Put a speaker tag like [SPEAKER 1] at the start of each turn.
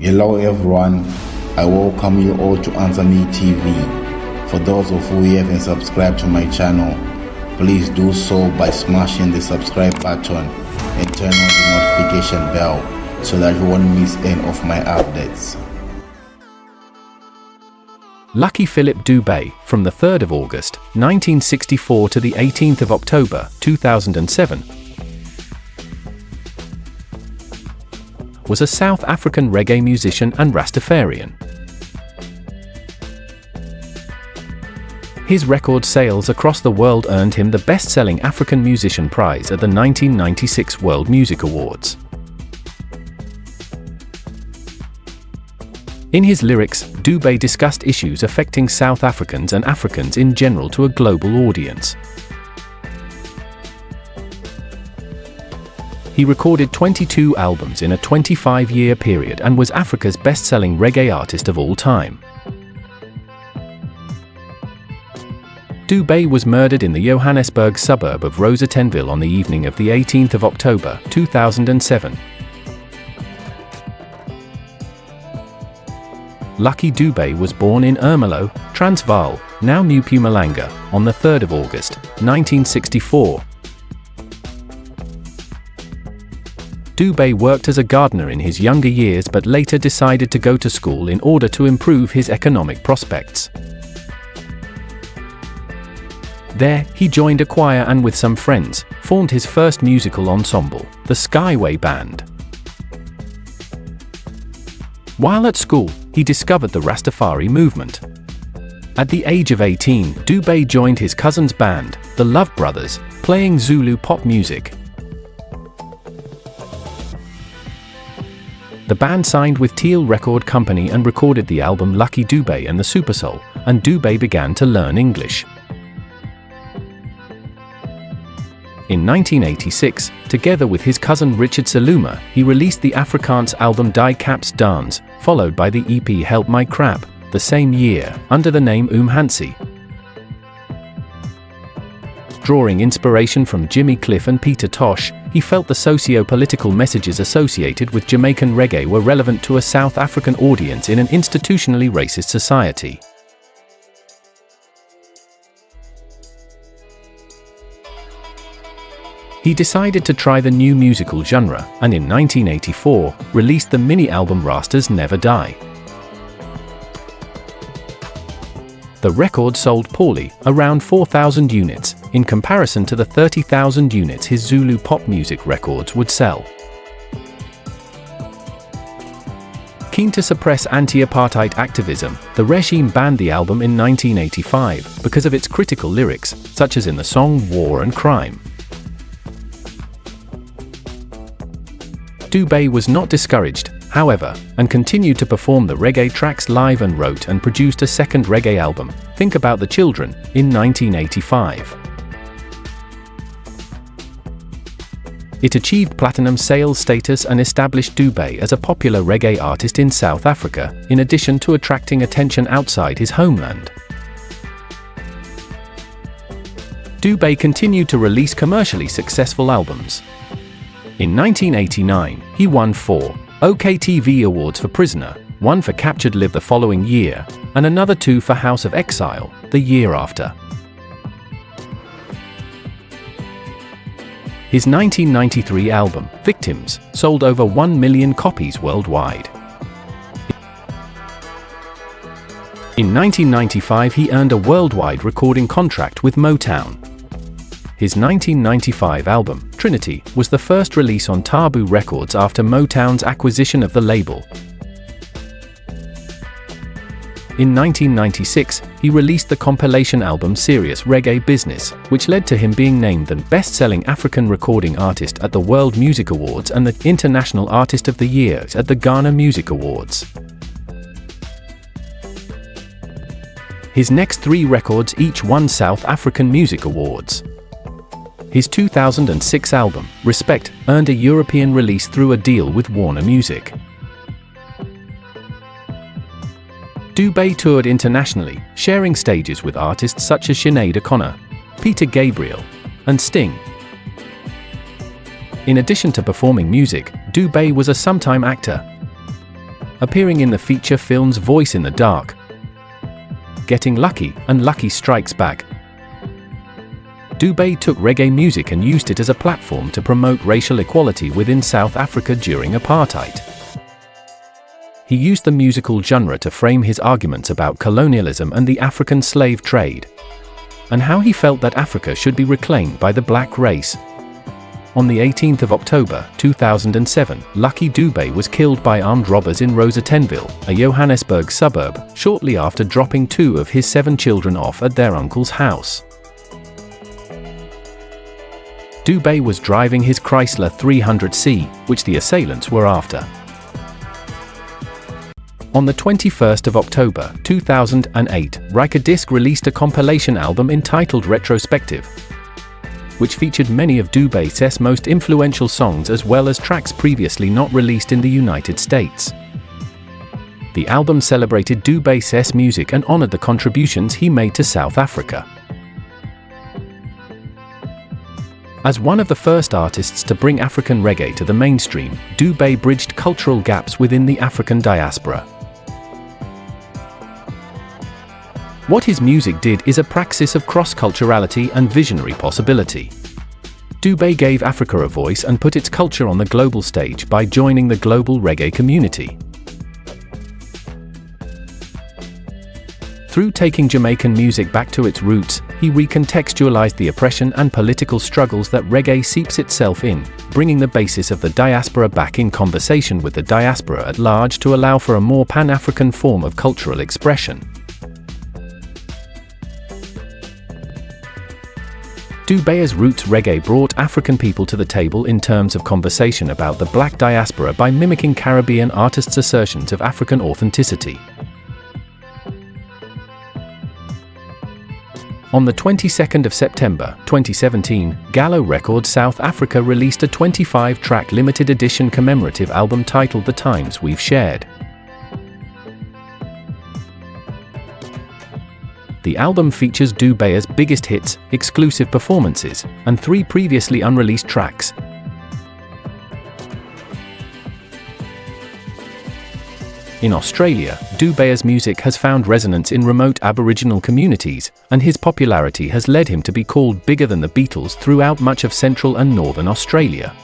[SPEAKER 1] Hello everyone, I welcome you all to Answer Me TV. For those of you who haven't subscribed to my channel, please do so by smashing the subscribe button and turn on the notification bell so that you won't miss any of my updates.
[SPEAKER 2] Lucky Philip Dube, from the 3rd of August, 1964 to the 18th of October, 2007, was a South African reggae musician and Rastafarian. His record sales across the world earned him the best-selling African Musician Prize at the 1996 World Music Awards. In his lyrics, Dube discussed issues affecting South Africans and Africans in general to a global audience. He recorded 22 albums in a 25-year period and was Africa's best-selling reggae artist of all time. Dube was murdered in the Johannesburg suburb of Rosettenville on the evening of the 18th of October, 2007. Lucky Dube was born in Ermelo, Transvaal, now New Mpumalanga, on the 3rd of August, 1964. Dube worked as a gardener in his younger years but later decided to go to school in order to improve his economic prospects. There, he joined a choir and with some friends, formed his first musical ensemble, the Skyway Band. While at school, he discovered the Rastafari movement. At the age of 18, Dube joined his cousin's band, the Love Brothers, playing Zulu pop music. The band signed with Teal Record Company and recorded the album Lucky Dube and the Super Soul, and Dube began to learn English. In 1986, together with his cousin Richard Saluma, he released the Afrikaans album Die Caps Dance, followed by the EP Help My Crap, the same year, under the name Hansi. Drawing inspiration from Jimmy Cliff and Peter Tosh, he felt the socio-political messages associated with Jamaican reggae were relevant to a South African audience in an institutionally racist society. He decided to try the new musical genre, and in 1984, released the mini-album Rastas Never Die. The record sold poorly, around 4,000 units, in comparison to the 30,000 units his Zulu pop music records would sell. Keen to suppress anti-apartheid activism, the regime banned the album in 1985 because of its critical lyrics, such as in the song War and Crime. Dube was not discouraged, however, and continued to perform the reggae tracks live and wrote and produced a second reggae album, Think About the Children, in 1985. It achieved platinum sales status and established Dube as a popular reggae artist in South Africa, in addition to attracting attention outside his homeland. Dube continued to release commercially successful albums. In 1989, he won 4 OKTV Awards for Prisoner, 1 for Captured Live the following year, and another 2 for House of Exile, the year after. His 1993 album, Victims, sold over 1 million copies worldwide. In 1995, he earned a worldwide recording contract with Motown. His 1995 album, Trinity, was the first release on Taboo Records after Motown's acquisition of the label. In 1996, he released the compilation album Serious Reggae Business, which led to him being named the best-selling African recording artist at the World Music Awards and the International Artist of the Year at the Ghana Music Awards. His next 3 records each won South African Music Awards. His 2006 album, Respect, earned a European release through a deal with Warner Music. Dube toured internationally, sharing stages with artists such as Sinead O'Connor, Peter Gabriel, and Sting. In addition to performing music, Dube was a sometime actor. appearing in the feature films Voice in the Dark, Getting Lucky, and Lucky Strikes Back. Dube took reggae music and used it as a platform to promote racial equality within South Africa during apartheid. He used the musical genre to frame his arguments about colonialism and the African slave trade, and how he felt that Africa should be reclaimed by the black race. On the 18th of October, 2007, Lucky Dube was killed by armed robbers in Rosettenville, a Johannesburg suburb, shortly after dropping 2 of his 7 children off at their uncle's house. Dube was driving his Chrysler 300C, which the assailants were after. On the 21st of October, 2008, Rykodisc released a compilation album entitled Retrospective, which featured many of Dube's most influential songs as well as tracks previously not released in the United States. The album celebrated Dube's music and honored the contributions he made to South Africa. As one of the first artists to bring African reggae to the mainstream, Dube bridged cultural gaps within the African diaspora. What his music did is a praxis of cross-culturality and visionary possibility. Dube gave Africa a voice and put its culture on the global stage by joining the global reggae community. Through taking Jamaican music back to its roots, he recontextualized the oppression and political struggles that reggae seeps itself in, bringing the basis of the diaspora back in conversation with the diaspora at large to allow for a more pan-African form of cultural expression. Dube's roots reggae brought African people to the table in terms of conversation about the black diaspora by mimicking Caribbean artists' assertions of African authenticity. On the 22nd of September, 2017, Gallo Records South Africa released a 25-track limited edition commemorative album titled The Times We've Shared. The album features Dube's biggest hits, exclusive performances, and 3 previously unreleased tracks. In Australia, Dube's music has found resonance in remote Aboriginal communities, and his popularity has led him to be called bigger than the Beatles throughout much of Central and Northern Australia.